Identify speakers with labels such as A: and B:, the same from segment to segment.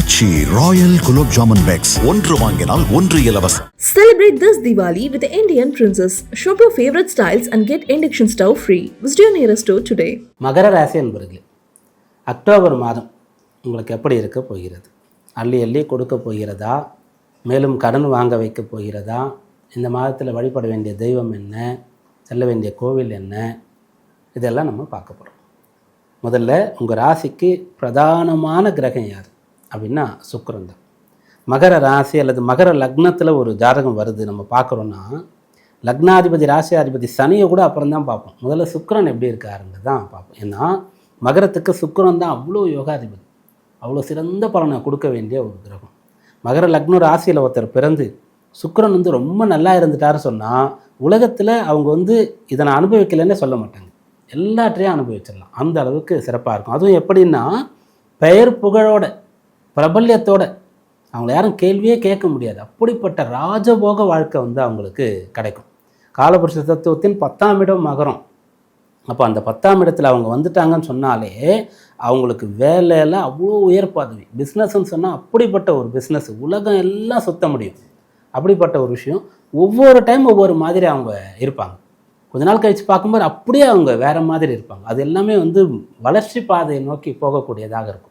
A: ஆச்சி Royal gulab jamun packs ஒன்று வாங்கினால் ஒன்று இலவசம்.
B: Celebrate this Diwali with the Indian Princess. Shop your favorite styles and get induction stove free. Visit your nearest store today.
C: மகர ராசி என்பவர்களே, October மாதம் உங்களுக்கு எப்படி இருக்க போகிறது? அள்ளி அள்ளி கொடுக்க போகிறதா? மேலும் கடன் வாங்க வைக்க போகிறதா? இந்த மாதத்தில் வழிபட வேண்டிய தெய்வம் என்ன? செல்ல வேண்டிய கோவில் என்ன? இதெல்லாம் நம்ம பார்க்க போகிறோம். முதல்ல உங்கள் ராசிக்கு பிரதானமான கிரகம் யார் அப்படின்னா சுக்கிரன் தான். மகர ராசி அல்லது மகர லக்னத்தில் ஒரு ஜாதகம் வருது நம்ம பார்க்குறோன்னா, லக்னாதிபதி ராசியாதிபதி சனியை கூட அப்புறம் தான் பார்ப்போம். முதல்ல சுக்கிரன் எப்படி இருக்காருன்னு தான் பார்ப்போம். ஏன்னா மகரத்துக்கு சுக்கிரன் தான் அவ்வளோ யோகாதிபதி, அவ்வளோ சிறந்த பலனை கொடுக்க வேண்டிய ஒரு கிரகம். மகர லக்ன ராசியில் ஒருத்தர் பிறந்து சுக்கிரன் ரொம்ப நல்லா இருந்துட்டாருன்னு சொன்னால், உலகத்தில் அவங்க இதை நான் அனுபவிக்கலைன்னே சொல்ல மாட்டாங்க, எல்லாற்றையும் அனுபவிச்சிடலாம். அந்த அளவுக்கு சிறப்பாக இருக்கும். அதுவும் எப்படின்னா, பெயர் புகழோட பிரபல்யத்தோட அவங்கள யாரும் கேள்வியே கேட்க முடியாது. அப்படிப்பட்ட ராஜபோக வாழ்க்கை அவங்களுக்கு கிடைக்கும். காலபுருஷ தத்துவத்தின் 10ஆம் இடம் மகரம். அப்போ அந்த 10ஆம் இடத்துல அவங்க வந்துட்டாங்கன்னு சொன்னாலே அவங்களுக்கு வேலையில் அவ்வளோ உயர் பதவி. பிஸ்னஸ்ன்னு சொன்னால் அப்படிப்பட்ட ஒரு பிஸ்னஸ், உலகம் எல்லாம் சுத்த முடியும். அப்படிப்பட்ட ஒரு விஷயம். ஒவ்வொரு டைம் ஒவ்வொரு மாதிரி அவங்க இருப்பாங்க. கொஞ்ச நாள் கழித்து பார்க்கும்போது அப்படியே அவங்க வேறு மாதிரி இருப்பாங்க. அது எல்லாமே வளர்ச்சி பாதையை நோக்கி போகக்கூடியதாக இருக்கும்.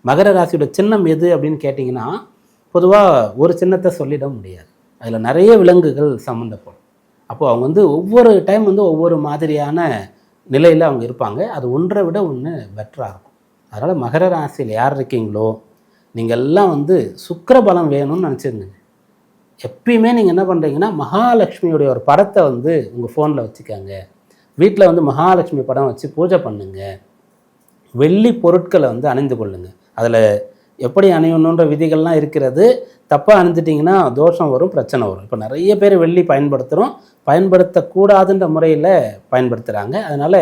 C: மகர ராசியோட சின்னம் எது அப்படின்னு கேட்டிங்கன்னா, பொதுவாக ஒரு சின்னத்தை சொல்லிட முடியாது. அதில் நிறைய விலங்குகள் சம்மந்தப்படும். அப்போது அவங்க ஒவ்வொரு டைம் ஒவ்வொரு மாதிரியான நிலையில் அவங்க இருப்பாங்க. அது ஒன்றை விட ஒன்று பெட்டராக இருக்கும். அதனால் மகர ராசியில் யார் இருக்கீங்களோ நீங்கள் எல்லாம் சுக்கிர பலம் வேணும்னு நினச்சிருந்தீங்க. எப்பயுமே நீங்கள் என்ன பண்ணுறீங்கன்னா, மகாலட்சுமியுடைய ஒரு படத்தை உங்கள் ஃபோனில் வச்சுக்கோங்க. வீட்டில் மகாலட்சுமி படம் வச்சு பூஜை பண்ணுங்க. வெள்ளி பொருட்களை அணிந்து கொள்ளுங்க. அதில் எப்படி அணியணுன்ற விதிகள்லாம் இருக்கிறது. தப்பாக அணிஞ்சிட்டிங்கன்னா தோஷம் வரும், பிரச்சனை வரும். இப்போ நிறைய பேர் வெள்ளி பயன்படுத்துகிறோம், பயன்படுத்தக்கூடாதுன்ற முறையில் பயன்படுத்துகிறாங்க. அதனால்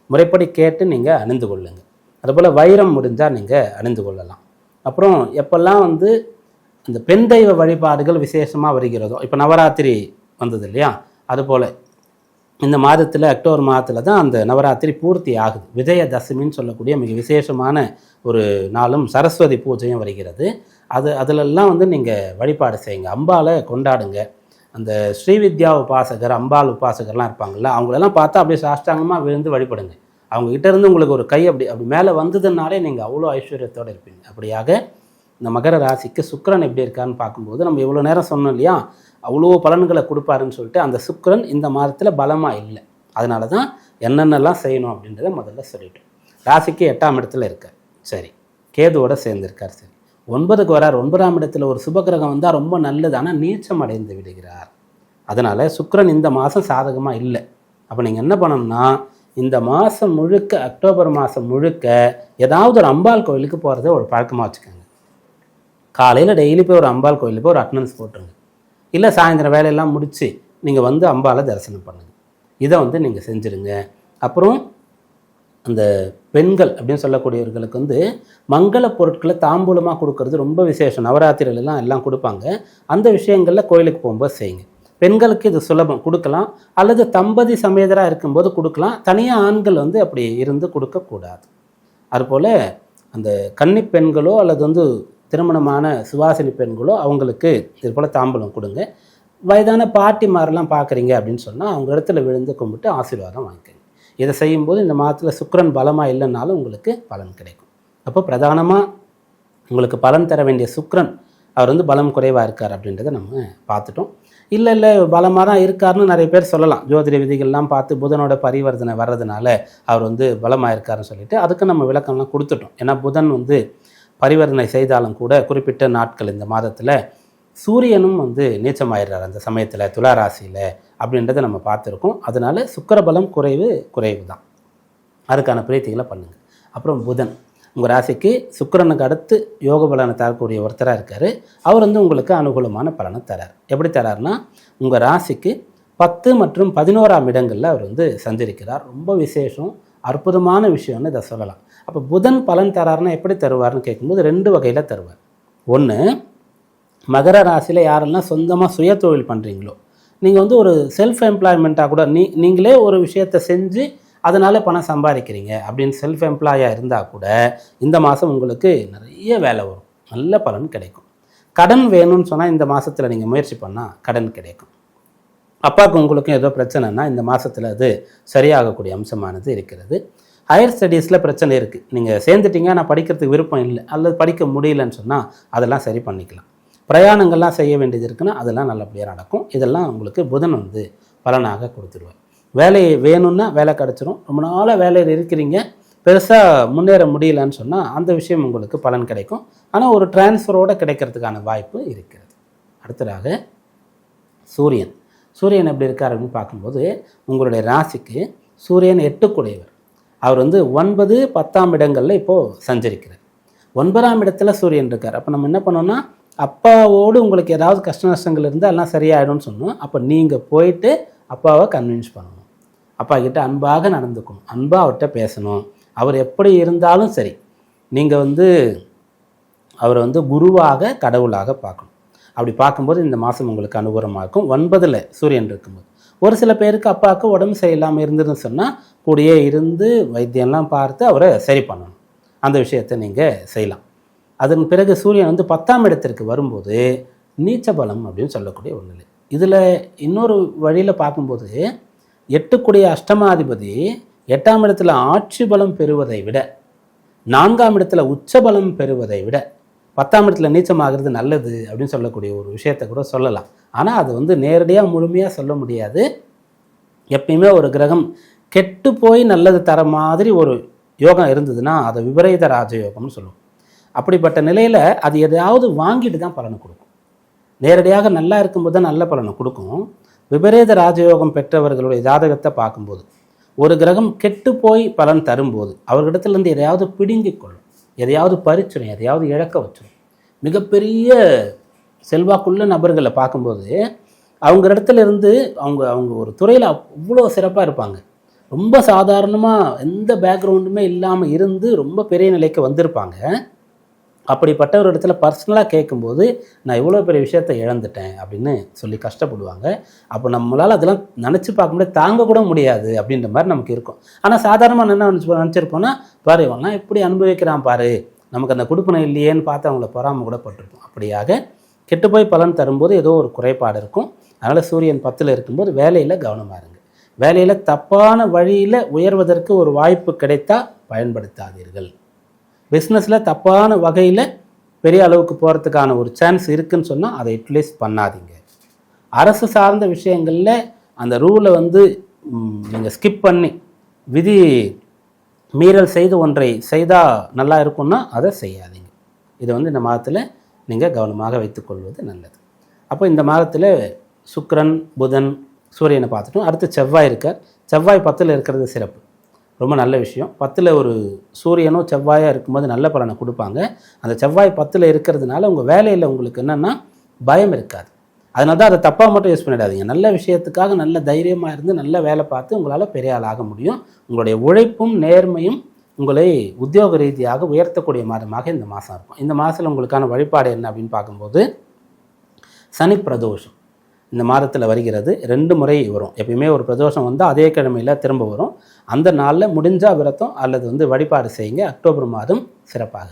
C: முறைப்படி கேட்டு நீங்கள் அணிந்து கொள்ளுங்க. அதுபோல் வைரம் முடிஞ்சால் நீங்கள் அணிந்து கொள்ளலாம். அப்புறம் எப்பெல்லாம் இந்த பெண் தெய்வ வழிபாடுகள் விசேஷமாக வருகிறதோ, இப்போ நவராத்திரி வந்தது இல்லையா, அதுபோல் இந்த மாதத்தில் அக்டோபர் மாதத்தில் தான் அந்த நவராத்திரி பூர்த்தி ஆகுது. விஜயதசமின்னு சொல்லக்கூடிய மிக விசேஷமான ஒரு நாளும் சரஸ்வதி பூஜையும் வருகிறது. அதிலெல்லாம் நீங்கள் வழிபாடு செய்யுங்க, அம்பாலை கொண்டாடுங்க. அந்த ஸ்ரீவித்யா உபாசகர், அம்பாள் உபாசகர்லாம் இருப்பாங்கள்ல, அவங்களெல்லாம் பார்த்தா அப்படியே சாஷ்டாங்கமாக விழுந்து வழிபடுங்க. அவங்ககிட்ட இருந்து உங்களுக்கு ஒரு கை அப்படி மேலே வந்ததுனாலே நீங்கள் அவ்வளோ ஐஸ்வர்யத்தோடு இருப்பீங்க. அப்படியாக இந்த மகர ராசிக்கு சுக்கிரன் எப்படி இருக்கான்னு பார்க்கும்போது, நம்ம இவ்வளோ நேரம் சொன்னோம் இல்லையா, அவ்வளோ பலன்களை கொடுப்பாருன்னு சொல்லிட்டு, அந்த சுக்கிரன் இந்த மாதத்தில் பலமாக இல்லை. அதனால தான் என்னென்னலாம் செய்யணும் அப்படின்றத முதல்ல சொல்லிட்டோம். ராசிக்கு 8ஆம் இடத்துல இருக்கார், சரி, கேதுவோட சேர்ந்துருக்கார், சரி. 9க்கு வரார். 9ஆம் இடத்துல ஒரு சுபகிரகம் வந்தால் ரொம்ப நல்லது, ஆனால் நீச்சம் அடைந்து விடுகிறார். அதனால் சுக்கிரன் இந்த மாதம் சாதகமாக இல்லை. அப்போ நீங்கள் என்ன பண்ணணும்னா, இந்த மாதம் முழுக்க, அக்டோபர் மாதம் முழுக்க ஏதாவது ஒரு அம்பாள் கோயிலுக்கு போகிறத ஒரு பழக்கமாக வச்சுக்கோங்க. காலையில் டெய்லி போய் ஒரு அம்பாள் கோயிலுக்கு போய் ஒரு அட்டனன்ஸ் போட்டுருங்க. இல்லை சாயந்தரம் வேலையெல்லாம் முடித்து நீங்கள் அம்பாளை தரிசனம் பண்ணுங்கள். இதை நீங்கள் செஞ்சுருங்க. அப்புறம் அந்த பெண்கள் அப்படின்னு சொல்லக்கூடியவர்களுக்கு மங்கள பொருட்களை தாம்பூலமாக கொடுக்கறது ரொம்ப விசேஷம். நவராத்திரிலாம் எல்லாம் கொடுப்பாங்க. அந்த விஷயங்களில் கோயிலுக்கு போகும்போது செய்யுங்க. பெண்களுக்கு இது சுலபம், கொடுக்கலாம். அல்லது தம்பதி சமேதராக இருக்கும்போது கொடுக்கலாம். தனியாக ஆண்கள் அப்படி இருந்து கொடுக்கக்கூடாது. அதுபோல் அந்த கன்னி பெண்களோ அல்லது திருமணமான சுவாசினி பெண்களோ அவங்களுக்கு இது போல் தாம்பூலம் கொடுங்க. வயதான பாட்டிமாரெல்லாம் பார்க்குறீங்க அப்படின்னு சொன்னால் அவங்க இடத்துல விழுந்து கும்பிட்டு ஆசீர்வாதம் வாங்கிக்கோங்க. இதை செய்யும்போது இந்த மாதத்தில் சுக்கிரன் பலமாக இல்லைன்னாலும் உங்களுக்கு பலன் கிடைக்கும். அப்போ பிரதானமாக உங்களுக்கு பலன் தர வேண்டிய சுக்கிரன் அவர் பலம் குறைவாக இருக்கார் அப்படின்றத நம்ம பார்த்துட்டோம். இல்லை பலமாக தான் இருக்காருன்னு நிறைய பேர் சொல்லலாம். ஜோதிட விதிகள்லாம் பார்த்து புதனோட பரிவர்த்தனை வர்றதுனால அவர் பலமாக இருக்காருன்னு சொல்லிட்டு அதுக்கு நம்ம விளக்கம்லாம் கொடுத்துட்டோம். ஏன்னா புதன் பரிவர்த்தனை செய்தாலும் கூட குறிப்பிட்ட நாட்கள் இந்த மாதத்தில் சூரியனும் நீச்சமாயிடுறார் அந்த சமயத்தில் துலா ராசியில் அப்படின்றத நம்ம பார்த்துருக்கோம். அதனால் சுக்கிரபலம் குறைவு தான். அதுக்கான பிரீத்திகளை பண்ணுங்கள். அப்புறம் புதன் உங்கள் ராசிக்கு சுக்கிரனுக்கு அடுத்து யோக பலனை தரக்கூடிய ஒருத்தராக இருக்கார். அவர் உங்களுக்கு அனுகூலமான பலனை தரார். எப்படி தரார்னா, உங்கள் ராசிக்கு 10 மற்றும் 11ஆம் இடங்களில் அவர் சஞ்சரிக்கிறார். ரொம்ப விசேஷம், அற்புதமான விஷயம்னு இதை சொல்லலாம். அப்போ புதன் பலன் தராருன்னா எப்படி தருவார்னு கேட்கும்போது 2 வகையில் தருவார். ஒன்று, மகர ராசியில் யாரெல்லாம் சொந்தமாக சுய தொழில் பண்ணுறீங்களோ, நீங்கள் ஒரு செல்ஃப் எம்ப்ளாய்மெண்ட்டாக கூட நீங்களே ஒரு விஷயத்தை செஞ்சு அதனால் பணம் சம்பாதிக்கிறீங்க அப்படின்னு செல்ஃப் எம்ப்ளாயாக இருந்தால் கூட இந்த மாதம் உங்களுக்கு நிறைய வேலை வரும். நல்ல பலன் கிடைக்கும். கடன் வேணும்னு சொன்னால் இந்த மாதத்தில் நீங்கள் முயற்சி பண்ணால் கடன் கிடைக்கும். அப்பாவுக்கு உங்களுக்கும் ஏதோ பிரச்சனைனா இந்த மாதத்தில் அது சரியாகக்கூடிய அம்சமானது இருக்கிறது. ஹையர் ஸ்டடீஸில் பிரச்சனை இருக்குது, நீங்கள் சேர்ந்துட்டீங்க ஆனால் படிக்கிறதுக்கு விருப்பம் இல்லை அல்லது படிக்க முடியலன்னு சொன்னால் அதெல்லாம் சரி பண்ணிக்கலாம். பிரயாணங்கள்லாம் செய்ய வேண்டியது இருக்குன்னா அதெல்லாம் நல்லபடியாக நடக்கும். இதெல்லாம் உங்களுக்கு புதன் வந்து பலனாக கொடுத்துருவார். வேலை வேணும்னா வேலை கிடச்சிரும். ரொம்ப நாளாக வேலையில் இருக்கிறீங்க, பெருசாக முன்னேற முடியலன்னு சொன்னால் அந்த விஷயம் உங்களுக்கு பலன் கிடைக்கும். ஆனால் ஒரு டிரான்ஸ்ஃபரோடு கிடைக்கிறதுக்கான வாய்ப்பு இருக்கிறது. அடுத்ததாக சூரியன். சூரியன் எப்படி இருக்கார் அப்படின்னு பார்க்கும்போது உங்களுடைய ராசிக்கு சூரியன் 8 அவர் வந்து 9, 10ஆம் இடங்களில் இப்போது சஞ்சரிக்கிறார். 9ஆம் இடத்துல சூரியன் இருக்கார். அப்போ நம்ம என்ன பண்ணோம்னா அப்பாவோடு உங்களுக்கு ஏதாவது கஷ்ட நஷ்டங்கள் இருந்தால் எல்லாம் சரியாயிடும்னு சொன்னோம். அப்போ நீங்கள் போயிட்டு அப்பாவை கன்வின்ஸ் பண்ணணும், அப்பா கிட்ட அன்பாக நடந்துக்கணும், அன்பாக அவர்கிட்ட பேசணும். அவர் எப்படி இருந்தாலும் சரி, நீங்கள் வந்து அவரை வந்து குருவாக கடவுளாக பார்க்கணும். அப்படி பார்க்கும்போது இந்த மாதம் உங்களுக்கு அனுகூலமாக இருக்கும். 9ல் சூரியன் இருக்கும்போது ஒரு சில பேருக்கு அப்பாவுக்கு உடம்பு சரியில்லாமல் இருந்துன்னு சொன்னால் கூடயே இருந்து வைத்தியம்லாம் பார்த்து அவரை சரி பண்ணணும். அந்த விஷயத்தை நீங்கள் செய்யலாம். அதன் பிறகு சூரியன் வந்து 10ஆம் இடத்திற்கு வரும்போது நீச்ச பலம் அப்படின்னு சொல்லக்கூடிய ஒரு நிலை. இதில் இன்னொரு வழியில் பார்க்கும்போது 8 அஷ்டமாதிபதி 8ஆம் இடத்துல ஆட்சி பலம் பெறுவதை விட 4ஆம் இடத்துல உச்ச பலம் பெறுவதை விட 10ஆம் இடத்துல நீச்சமாகிறது நல்லது அப்படின்னு சொல்லக்கூடிய ஒரு விஷயத்தை கூட சொல்லலாம். ஆனால் அது வந்து நேரடியாக முழுமையாக சொல்ல முடியாது. எப்பயுமே ஒரு கிரகம் கெட்டு போய் நல்லது தர மாதிரி ஒரு யோகம் இருந்ததுன்னா அதை விபரீத ராஜயோகம்னு சொல்லுவோம். அப்படிப்பட்ட நிலையில் அது எதையாவது வாங்கிட்டு தான் பலனை கொடுக்கும். நேரடியாக நல்லா இருக்கும்போது தான் நல்ல பலனை கொடுக்கும். விபரீத ராஜயோகம் பெற்றவர்களுடைய ஜாதகத்தை பார்க்கும்போது ஒரு கிரகம் கெட்டு போய் பலன் தரும்போது அவர்களிடத்துலேருந்து எதையாவது பிடுங்கிக் கொள்ளும், எதையாவது பறிச்சிடும், எதையாவது இழக்க வச்சிடும். மிகப்பெரிய செல்வாக்குள்ள நபர்களை பார்க்கும்போது அவங்க இடத்துல இருந்து அவங்க ஒரு துறையில் அவ்வளோ சிறப்பாக இருப்பாங்க. ரொம்ப சாதாரணமாக எந்த பேக்ரவுண்டுமே இல்லாமல் இருந்து ரொம்ப பெரிய நிலைக்கு வந்திருப்பாங்க. அப்படிப்பட்ட ஒரு இடத்துல பர்சனலாக கேட்கும்போது நான் இவ்வளோ பெரிய விஷயத்தை இழந்துட்டேன் அப்படின்னு சொல்லி கஷ்டப்படுவாங்க. அப்போ நம்மளால் அதெல்லாம் நினச்சி பார்க்க முடியாது, தாங்க கூட முடியாது அப்படின்ற மாதிரி நமக்கு இருக்கும். ஆனால் சாதாரணமாக என்ன நினச்சிருப்போம்னா பாரு இவெல்லாம் எப்படி அனுபவிக்கிறான் பாரு, நமக்கு அந்த கொடுப்பனை இல்லையேன்னு பார்த்து அவங்கள பொறாம கூட பட்டிருப்போம். அப்படியாக கெட்டு போய் பலன் தரும்போது ஏதோ ஒரு குறைபாடு இருக்கும். அதனால் சூரியன் 10ல் இருக்கும்போது வேலையில் கவனமாக இருங்க. வேலையில் தப்பான வழியில் உயர்வதற்கு ஒரு வாய்ப்பு கிடைத்தா பயன்படுத்தாதீர்கள். பிஸ்னஸில் தப்பான வகையில் பெரிய அளவுக்கு போகிறதுக்கான ஒரு சான்ஸ் இருக்குதுன்னு சொன்னால் அதை யூட்டிலைஸ் பண்ணாதீங்க. அரசு சார்ந்த விஷயங்களில் அந்த ரூலை வந்து நீங்கள் ஸ்கிப் பண்ணி விதி மீறல் செய்து ஒன்றை செய்தால் நல்லா இருக்கும்னா அதை செய்யாதீங்க. இதை வந்து இந்த மாதத்தில் நீங்கள் கவனமாக வைத்துக்கொள்வது நல்லது. அப்போ இந்த மாதத்தில் சுக்கிரன், புதன், சூரியனை பார்த்துட்டோம். அடுத்து செவ்வாய் இருக்கார். செவ்வாய் 10ல் இருக்கிறது சிறப்பு, ரொம்ப நல்ல விஷயம். 10ல் ஒரு சூரியனோ செவ்வாயாக இருக்கும்போது நல்ல பலனை கொடுப்பாங்க. அந்த செவ்வாய் 10ல் இருக்கிறதுனால உங்கள் வேலையில் உங்களுக்கு என்னென்னா பயம் இருக்காது. அதனால தான் அதை தப்பாக மட்டும் யூஸ் பண்ணிடாதீங்க. நல்ல விஷயத்துக்காக நல்ல தைரியமாக இருந்து நல்ல வேலை பார்த்து உங்களால் பெரிய ஆள் ஆக முடியும். உங்களுடைய உழைப்பும் நேர்மையும் உங்களை உத்தியோக ரீதியாக உயர்த்தக்கூடிய மாதமாக இந்த மாதம் இருக்கும். இந்த மாதத்தில் உங்களுக்கான வழிபாடு என்ன அப்படின்னு பார்க்கும்போது சனி பிரதோஷம் இந்த மாதத்தில் வருகிறது. 2 முறை வரும். எப்பயுமே ஒரு பிரதோஷம் வந்தால் அதே கிழமையில் திரும்ப வரும். அந்த நாளில் முடிஞ்சால் விரதம் அல்லது வந்து வழிபாடு செய்யுங்க. அக்டோபர் மாதம் சிறப்பாக